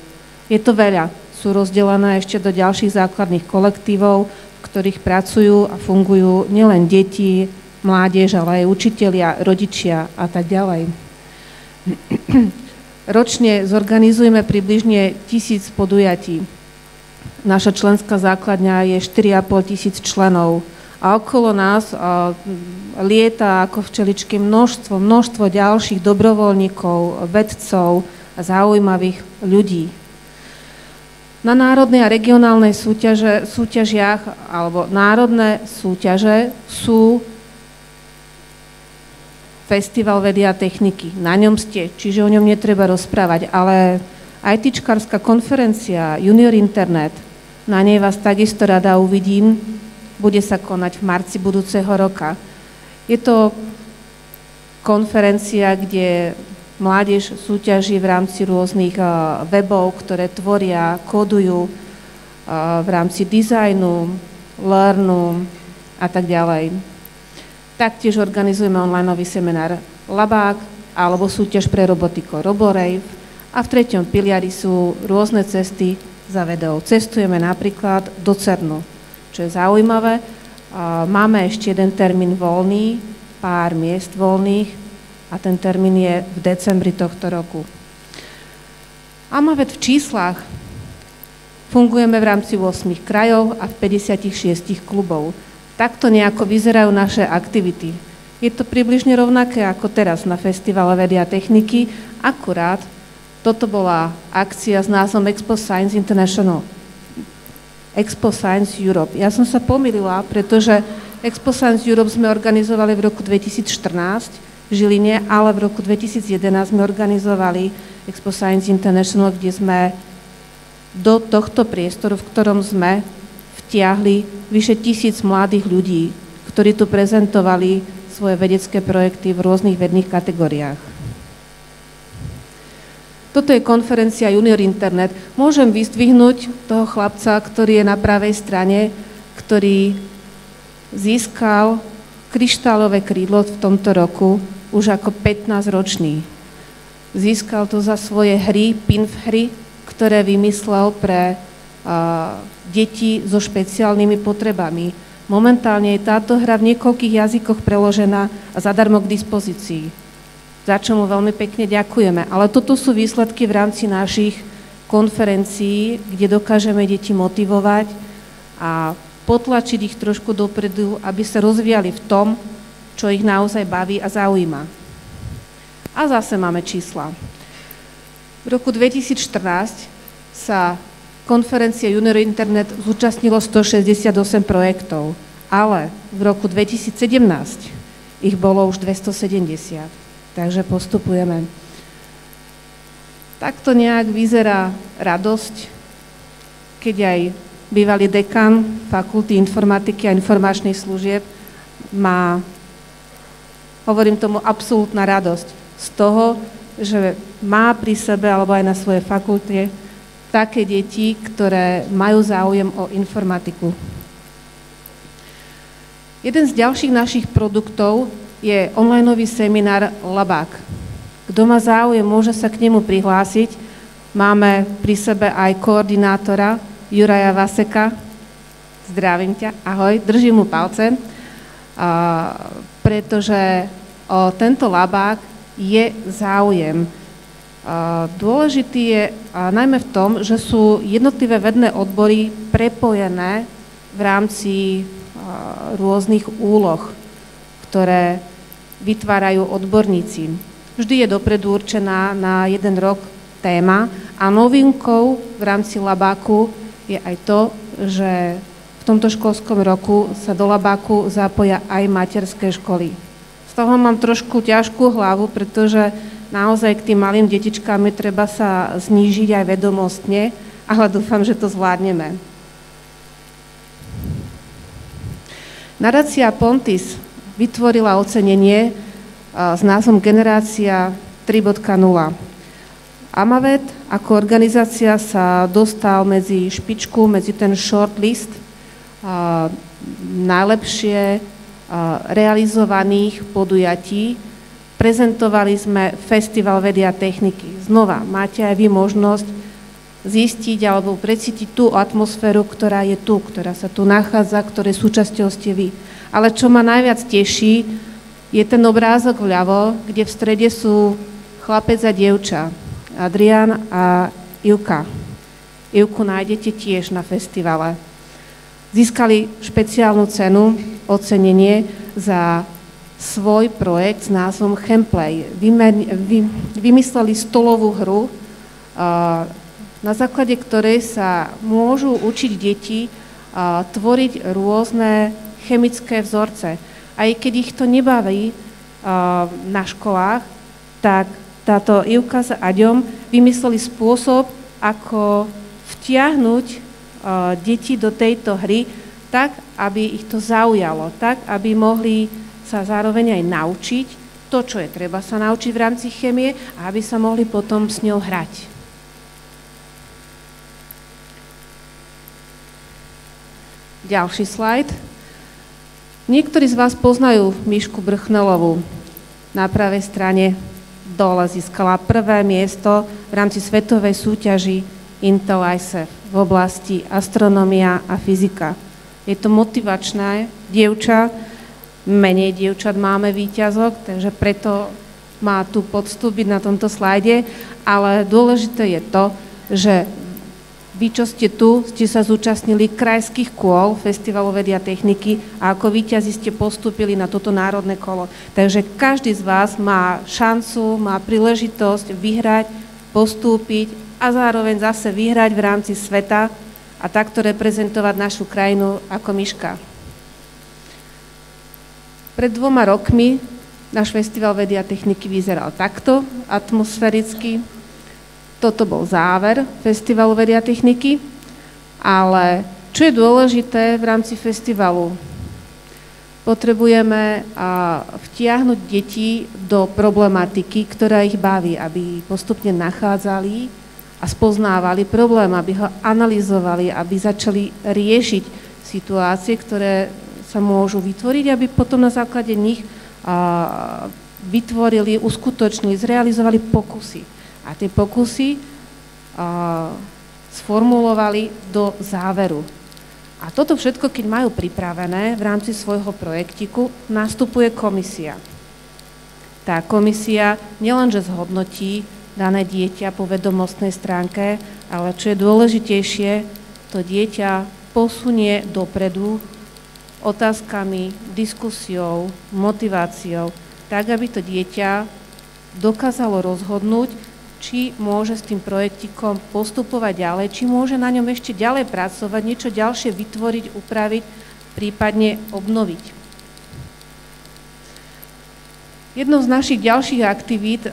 Je to veľa. Sú rozdelené ešte do ďalších základných kolektívov, v ktorých pracujú a fungujú nielen deti, mládež, ale aj učitelia, rodičia a tak ďalej. Ročne zorganizujeme približne 1000 podujatí. Naša členská základňa je 4 500 členov. A okolo nás lieta ako včeličky množstvo ďalších dobrovoľníkov, vedcov a zaujímavých ľudí. Na národnej a regionálnej súťažiach alebo národné súťaže sú Festival vedy a techniky. Na ňom ste, čiže o ňom netreba rozprávať, ale ITčkarská konferencia Junior Internet, na nej vás takisto rada uvidím, bude sa konať v marci budúceho roka. Je to konferencia, kde mládež súťaží v rámci rôznych webov, ktoré tvoria, kódujú v rámci dizajnu, learnu a tak ďalej. Taktiež organizujeme onlineový seminár Labák alebo súťaž pre robotiko Roborave a v 3. piliari sú rôzne cesty za vedou. Cestujeme napríklad do CERNu, čo je zaujímavé. Máme ešte jeden termín voľný, pár miest voľných a ten termín je v decembri tohto roku. Amavet v číslach fungujeme v rámci 8 krajov a v 56 klubov. Takto nejako vyzerajú naše aktivity. Je to približne rovnaké ako teraz na Festivale vedy a techniky, akurát toto bola akcia s názvom Expo Science International. Expo Science Europe. Ja som sa pomýlila, pretože Expo Science Europe sme organizovali v roku 2014 v Žiline, ale v roku 2011 sme organizovali Expo Science International, kde sme do tohto priestoru, v ktorom sme, vtiahli vyše 1000 mladých ľudí, ktorí tu prezentovali svoje vedecké projekty v rôznych vedných kategóriách. Toto je konferencia Junior Internet. Môžem vyzdvihnúť toho chlapca, ktorý je na pravej strane, ktorý získal kryštálové krídlo v tomto roku už ako 15-ročný. Získal to za svoje hry, PINF hry, ktoré vymyslel pre deti so špeciálnymi potrebami. Momentálne je táto hra v niekoľkých jazykoch preložená a zadarmo k dispozícii. Za čo mu veľmi pekne ďakujeme. Ale toto sú výsledky v rámci našich konferencií, kde dokážeme deti motivovať a potlačiť ich trošku dopredu, aby sa rozvíjali v tom, čo ich naozaj baví a zaujíma. A zase máme čísla. V roku 2014 sa konferencie Junior Internet zúčastnilo 168 projektov, ale v roku 2017 ich bolo už 270. Takže postupujeme. Takto nejak vyzerá radosť, keď aj bývalý dekan Fakulty informatiky a informačných služieb má, hovorím tomu, absolútna radosť z toho, že má pri sebe alebo aj na svojej fakulte také deti, ktoré majú záujem o informatiku. Jeden z ďalších našich produktov je onlineový seminár Labák. Kto má záujem, môže sa k nemu prihlásiť. Máme pri sebe aj koordinátora Juraja Vaseka. Zdravím ťa, ahoj, držím mu palce, pretože o tento labák je záujem. Dôležitý je najmä v tom, že sú jednotlivé vedné odbory prepojené v rámci rôznych úloh, ktoré vytvárajú odborníci. Vždy je dopredu určená na 1 rok téma a novinkou v rámci labáku je aj to, že v tomto školskom roku sa do labáku zapoja aj materské školy. Z toho mám trošku ťažkú hlavu, pretože naozaj k tým malým detičkám je treba sa znížiť aj vedomostne, ale dúfam, že to zvládneme. Nadácia Pontis vytvorila ocenenie s názvom Generácia 3.0. Amavet ako organizácia sa dostal medzi špičku, medzi ten shortlist najlepšie realizovaných podujatí. Prezentovali sme Festival vedy a techniky. Znova, máte aj vy možnosť zistiť alebo precítiť tú atmosféru, ktorá je tu, ktorá sa tu nachádza, ktorej súčasťou ste vy. Ale čo ma najviac teší, je ten obrázok vľavo, kde v strede sú chlapec a dievča, Adrián a Ivka. Ivku nájdete tiež na festivale. Získali špeciálnu cenu, ocenenie za svoj projekt s názvom Chemplay. Vymysleli stolovú hru, na základe ktorej sa môžu učiť deti tvoriť rôzne chemické vzorce. Aj keď ich to nebaví na školách, tak táto Ivka s Aďom vymysleli spôsob, ako vtiahnuť deti do tejto hry tak, aby ich to zaujalo, tak, aby mohli sa zároveň aj naučiť to, čo je treba sa naučiť v rámci chémie a aby sa mohli potom s ňou hrať. Ďalší slajd. Niektorí z vás poznajú Mišku Brchnelovú. Na pravej strane dole získala prvé miesto v rámci svetovej súťaži Intel ICEF v oblasti astronomia a fyzika. Je to motivačné dievča, menej dievčat máme výťazok, takže preto má tu poctu byť na tomto slajde, ale dôležité je to, že vy, čo ste tu, ste sa zúčastnili krajských kôl Festivalu vedy a techniky a ako víťazi ste postúpili na toto národné kolo. Takže každý z vás má šancu, má príležitosť vyhrať, postúpiť a zároveň zase vyhrať v rámci sveta a takto reprezentovať našu krajinu ako Miška. Pred 2 rokmi náš Festival vedy a techniky vyzeral takto, atmosféricky. Toto bol záver Festivalu vedy a techniky, ale čo je dôležité v rámci festivalu? Potrebujeme vtiahnuť deti do problematiky, ktorá ich baví, aby postupne nachádzali a spoznávali problém, aby ho analyzovali, aby začali riešiť situácie, ktoré sa môžu vytvoriť, aby potom na základe nich vytvorili, uskutočnili, zrealizovali pokusy. A tie pokusy sformulovali do záveru. A toto všetko, keď majú pripravené v rámci svojho projektiku, nastupuje komisia. Tá komisia nielenže zhodnotí dané dieťa po vedomostnej stránke, ale čo je dôležitejšie, to dieťa posunie dopredu otázkami, diskusiou, motiváciou, tak, aby to dieťa dokázalo rozhodnúť či môže s tým projektikom postupovať ďalej, či môže na ňom ešte ďalej pracovať, niečo ďalšie vytvoriť, upraviť, prípadne obnoviť. Jednou z našich ďalších aktivít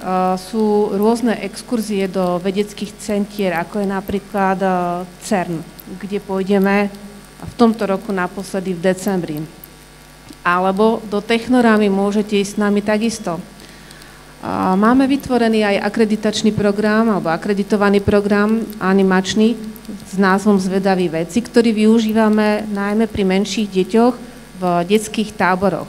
sú rôzne exkurzie do vedeckých centier, ako je napríklad CERN, kde pôjdeme v tomto roku naposledy v decembri. Alebo do Technorámy môžete ísť s nami takisto. Máme vytvorený aj akreditačný program, alebo akreditovaný program animačný s názvom Zvedaví vedci, ktorý využívame najmä pri menších deťoch v detských táboroch,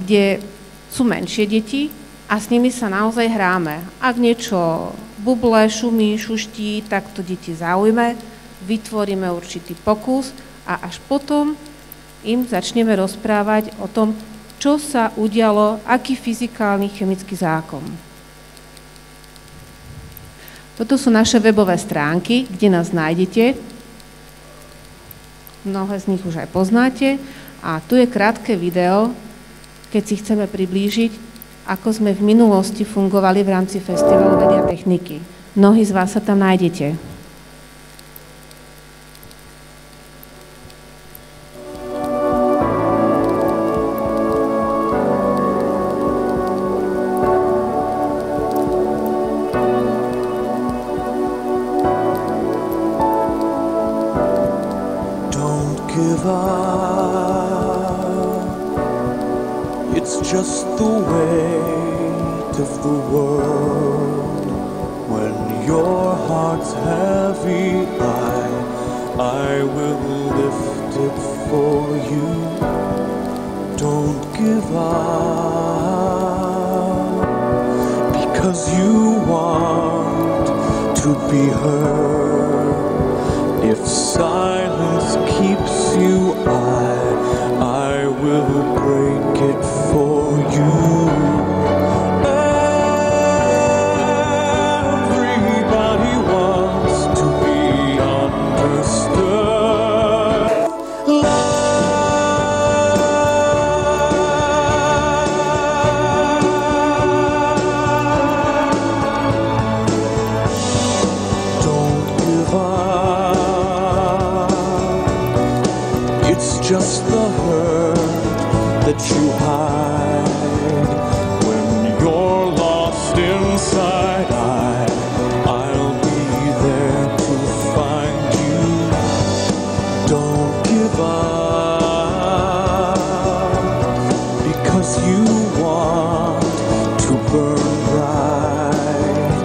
kde sú menšie deti a s nimi sa naozaj hráme. Ak niečo buble, šumí, šuští, tak to deti zaujme, vytvoríme určitý pokus a až potom im začneme rozprávať o tom, čo sa udialo, aký fyzikálny, chemický zákon. Toto sú naše webové stránky, kde nás nájdete. Mnohé z nich už aj poznáte. A tu je krátke video, keď si chceme priblížiť, ako sme v minulosti fungovali v rámci Festivalu vedy a techniky. Mnohí z vás sa tam nájdete. Don't give up. It's just the weight of the world. When your heart's heavy, I will lift it for you. Don't give up, because you want to be heard. If silence keeps you, I will break it for you. Everybody wants to be understood. Don't give up. It's just the hurt that you hide. When you're lost inside, I'll be there to find you. Don't give up, because you want to burn bright.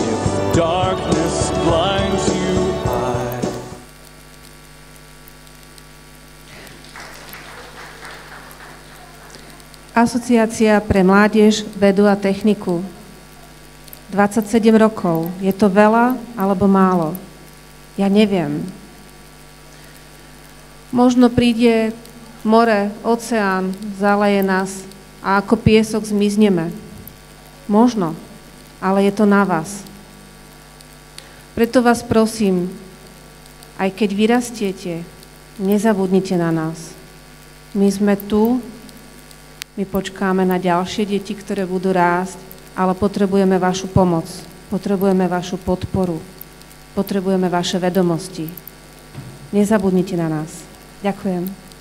If darkness blinds you, Asociácia pre mládež, vedu a techniku. 27 rokov. Je to veľa alebo málo? Ja neviem. Možno príde more, oceán, zaleje nás a ako piesok zmizneme. Možno, ale je to na vás. Preto vás prosím, aj keď vyrastiete, nezabudnite na nás. My sme tu, my počkáme na ďalšie deti, ktoré budú rásť, ale potrebujeme vašu pomoc, potrebujeme vašu podporu, potrebujeme vaše vedomosti. Nezabudnite na nás. Ďakujem.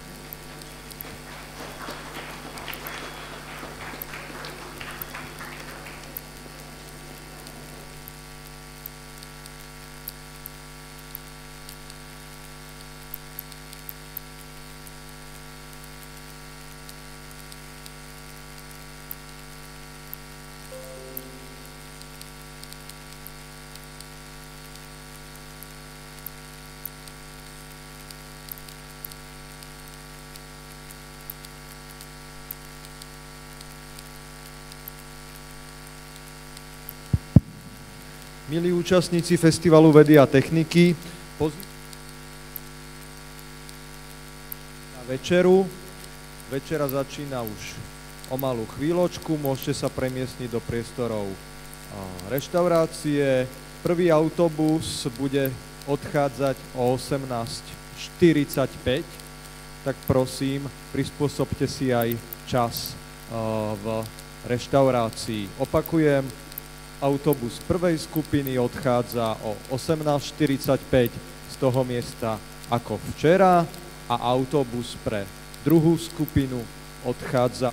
Milí účastníci Festivalu vedy a techniky, na večeru. Večera začína už o malú chvíľočku, môžete sa premiestniť do priestorov reštaurácie. Prvý autobus bude odchádzať o 18:45, tak prosím, prispôsobte si aj čas v reštaurácii. Opakujem, Autobus prvej skupiny odchádza o 18:45 z toho miesta ako včera a autobus pre druhú skupinu odchádza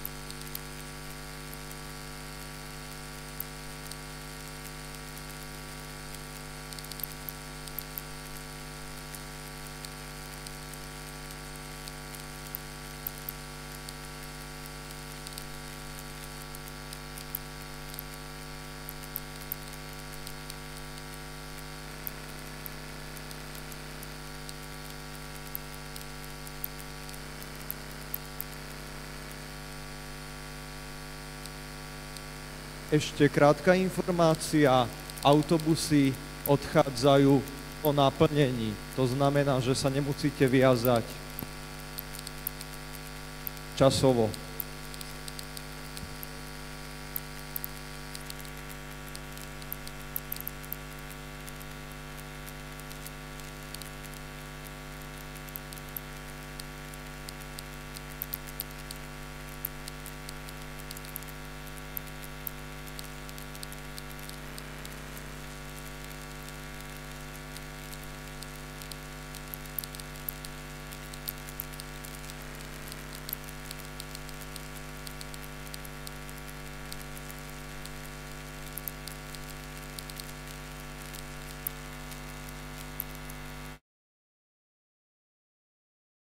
Ešte krátka informácia, autobusy odchádzajú po naplnení. To znamená, že sa nemusíte viazať časovo.